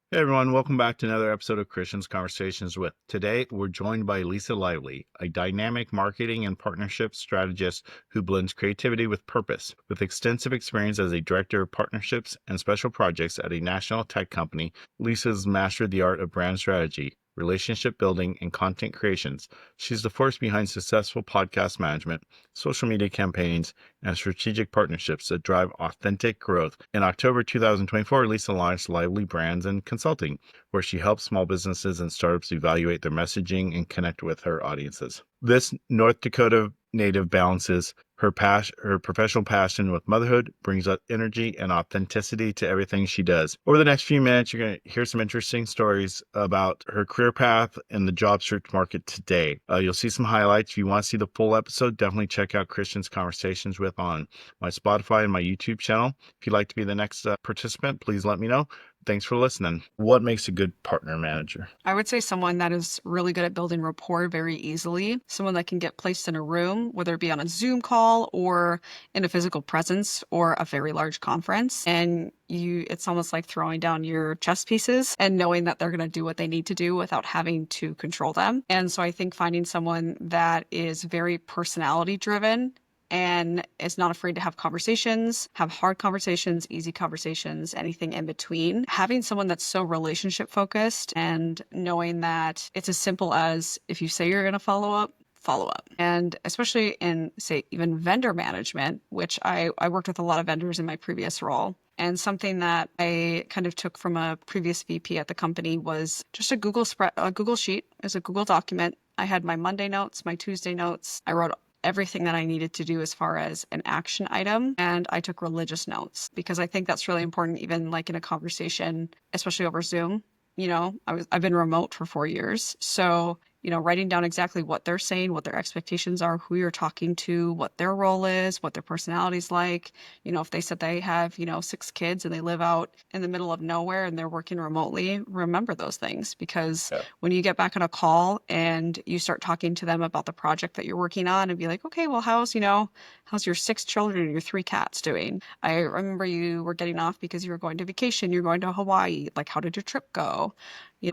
Hey everyone, welcome back to another episode of Christian's Conversations with. Today, we're joined by Lisa Lively, a dynamic marketing and partnership strategist who blends creativity with purpose. With extensive experience as a director of partnerships and special projects at a national tech company, Lisa's mastered the art of brand strategy, relationship building, and content creations. She's the force behind successful podcast management, social media campaigns, and strategic partnerships that drive authentic growth. In October 2024, Lisa launched Lively Brands and Consulting, where she helps small businesses and startups evaluate their messaging and connect with her audiences. This North Dakota native balances her professional passion with motherhood, brings up energy and authenticity to everything she does. Over the next few minutes, you're going to hear some interesting stories about her career path and the job search market today. You'll see some highlights. If you want to see the full episode, definitely check out Christian's Conversations with on my Spotify and my YouTube channel. If you'd like to be the next participant, please let me know. Thanks for listening. What makes a good partner manager? I would say someone that is really good at building rapport very easily, someone that can get placed in a room, whether it be on a Zoom call or in a physical presence or a very large conference. And it's almost like throwing down your chess pieces and knowing that they're going to do what they need to do without having to control them. And so I think finding someone that is very personality driven and is not afraid to have conversations, have hard conversations, easy conversations, anything in between. Having someone that's so relationship focused and knowing that it's as simple as if you say you're going to follow up, follow up. And especially in, say, even vendor management, which I worked with a lot of vendors in my previous role. And something that I kind of took from a previous VP at the company was just a Google sheet. It was a Google document. I had my Monday notes, my Tuesday notes. I wrote everything that I needed to do as far as an action item. And I took religious notes because I think that's really important, even like in a conversation, especially over Zoom. I've been remote for 4 years. So, writing down exactly what they're saying, what their expectations are, who you're talking to, what their role is, what their personality's like. If they said they have, 6 kids and they live out in the middle of nowhere and they're working remotely, remember those things because when you get back on a call and you start talking to them about the project that you're working on and be like, okay, well, how's your 6 children and your 3 cats doing? I remember you were getting off because you were going to vacation, you're going to Hawaii. Like, how did your trip go?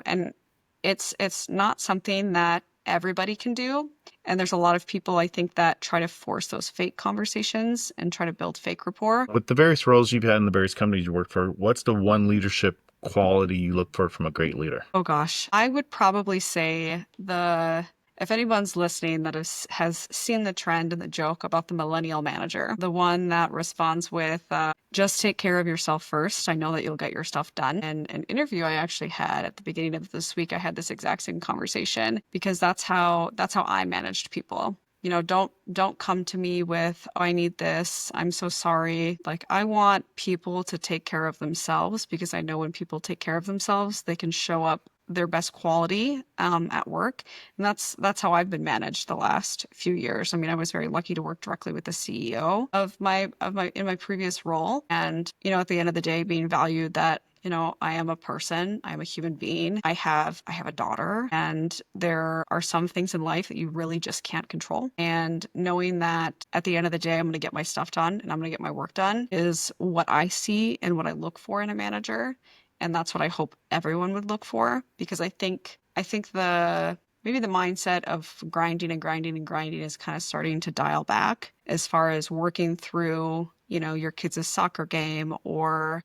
And it's not something that everybody can do. And there's a lot of people, I think, that try to force those fake conversations and try to build fake rapport. With the various roles you've had in the various companies you worked for, what's the one leadership quality you look for from a great leader? Oh gosh, I would probably say if anyone's listening that has seen the trend and the joke about the millennial manager, the one that responds with, just take care of yourself first. I know that you'll get your stuff done. And an interview I actually had at the beginning of this week, I had this exact same conversation because that's how I managed people. Don't come to me with, oh, I need this. I'm so sorry. Like, I want people to take care of themselves because I know when people take care of themselves, they can show up their best quality at work. And that's how I've been managed the last few years. I mean, I was very lucky to work directly with the CEO of my in my previous role. And, at the end of the day, being valued that I am a person, I'm a human being. I have a daughter, and there are some things in life that you really just can't control. And knowing that at the end of the day, I'm going to get my stuff done and I'm going to get my work done is what I see and what I look for in a manager. And that's what I hope everyone would look for, because I think maybe the mindset of grinding and grinding and grinding is kind of starting to dial back as far as working through, your kids' soccer game or,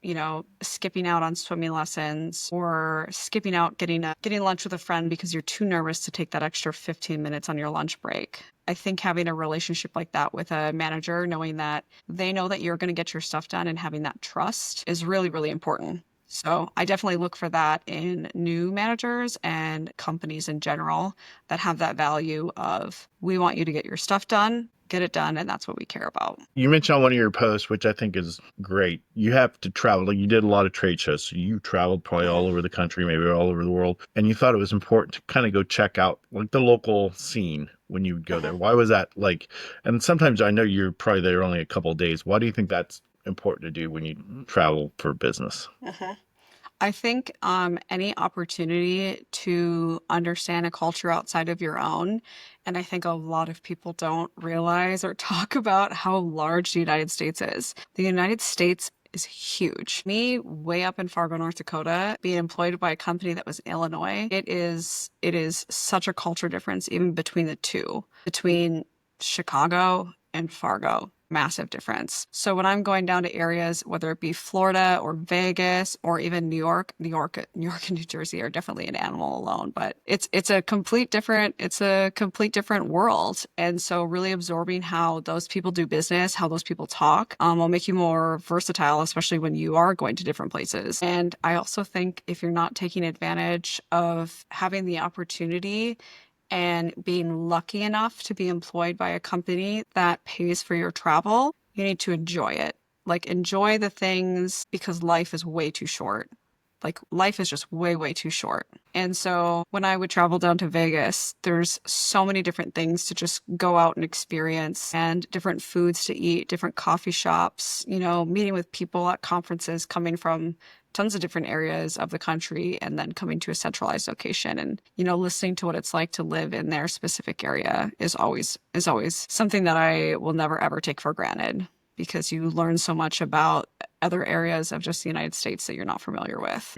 skipping out on swimming lessons or skipping out getting lunch with a friend because you're too nervous to take that extra 15 minutes on your lunch break. I think having a relationship like that with a manager, knowing that they know that you're going to get your stuff done and having that trust is really, really important. So I definitely look for that in new managers and companies in general that have that value of, we want you to get your stuff done, get it done, and that's what we care about. You mentioned on one of your posts, which I think is great, you have to travel. Like, you did a lot of trade shows. So you traveled probably all over the country, maybe all over the world. And you thought it was important to kind of go check out like the local scene when you would go there. Why was that like? And sometimes I know you're probably there only a couple of days. Why do you think that's important to do when you travel for business? I think any opportunity to understand a culture outside of your own, and I think a lot of people don't realize or talk about how large the United States is. The United States is huge. Me, way up in Fargo, North Dakota, being employed by a company that was in Illinois, it is such a culture difference even between the two, between Chicago and Fargo. Massive difference. So when I'm going down to areas, whether it be Florida or Vegas or even New York and New Jersey are definitely an animal alone, but it's a complete different world. And so really absorbing how those people do business, how those people talk, will make you more versatile, especially when you are going to different places. And I also think if you're not taking advantage of having the opportunity and being lucky enough to be employed by a company that pays for your travel, you need to enjoy it. Like, enjoy the things because life is way too short. Like, life is just way, way too short. And so when I would travel down to Vegas, there's so many different things to just go out and experience and different foods to eat, different coffee shops, meeting with people at conferences coming from tons of different areas of the country and then coming to a centralized location and, listening to what it's like to live in their specific area is always something that I will never ever take for granted because you learn so much about other areas of just the United States that you're not familiar with.